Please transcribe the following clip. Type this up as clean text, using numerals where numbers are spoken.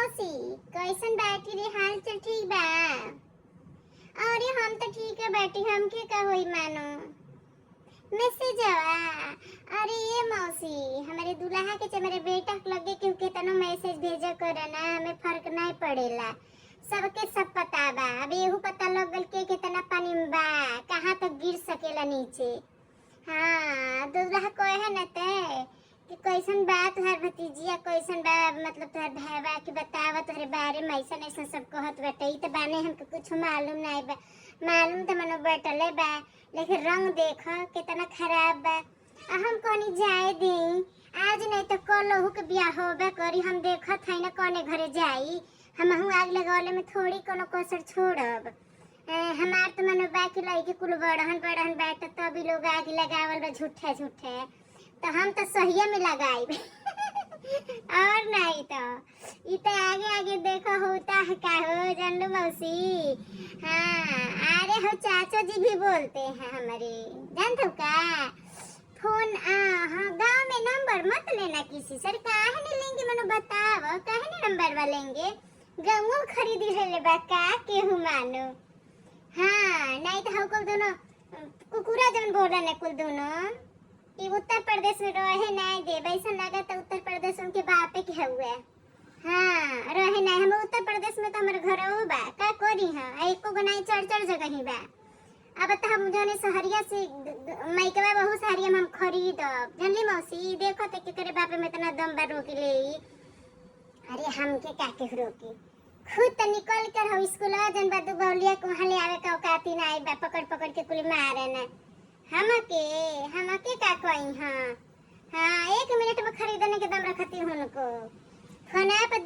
मौसी, कैसन बैठी रे? हाल चाल ठीक बा? अरे हम तो ठीक है बैठी, हमके का होई मानो मैसेज आवा। अरे ये मौसी, हमारे दुल्हा के चे मेरे बेटा के लगे क्योंकि तनो मैसेज भेजा करे ना, हमें फर्क नहीं पड़ेला, सबके सब पता बा। अब एहू पता लग गल के कितना पानी में बा, कहाँ तक गिर सकेला नीचे। हाँ दुल्हा कोई है न ते कि कैसन बा तुहार भतीजिया, कैसन बा मतलब तुहार भाईबा की बतावा तुहरे बारे में ऐसा ऐसा सब कहत बाटे। त बाने हमके कुछ मालूम नहीं बा, मालूम तो मनो बैठले बा, लेकिन रंग देख कितना खराब बा। हम कहनी जाए दी, आज नहीं तो कल ओहू के बियाह होबे करी। हम देखत है ना कौने घरे जाई, हमहू आग लगावले में थोड़ी कोनो कसर छोड़ब। हमार तो मनो बाकी लड़की कुल बड़हन बड़हन बैठ तभी लोग आग लगावल बा झूठे झूठे, तो हम तो सहिया में लगाई और नहीं तो ये तो आगे आगे देखो होता है का हो जानलो मौसी। हाँ अरे हो चाचा जी भी बोलते हैं हमारे, जानते हो का फोन। हाँ गाँव में नंबर मत लेना किसी सर, काहे नहीं लेंगे मनो बताओ, काहे नहीं नंबर वाले लेंगे, गाँव खरीदी है बा का केहू मानो। हाँ नहीं तो कुल दोनों कुकुरा जन बोला ने कुल दोनों कि उत्तर प्रदेश में रहे नहीं दे, वैसा लगा तो उत्तर प्रदेश उनके बापे के हुए। हाँ रहे नहीं, हम उत्तर प्रदेश में तो हमारे घर हो बा का करी। हाँ एको गो नहीं चार जगह ही बा। अब तो हम जोने सहरिया से मैकवा बहुत सहरिया में हम खरीदब जानली मौसी। देखो तो के करे बापे में इतना दम बा रोक ले। अरे हमके काके रोकी, खुद तो निकल कर हम स्कूल जन बदू गौलिया को वहाँ ले आवे का औकाती ना आई बा, पकड़ पकड़ के कुल मारे ना हमके का कोई। हाँ हाँ 1 मिनट में खरीदने के दम रखती हूँ उनको खाना पे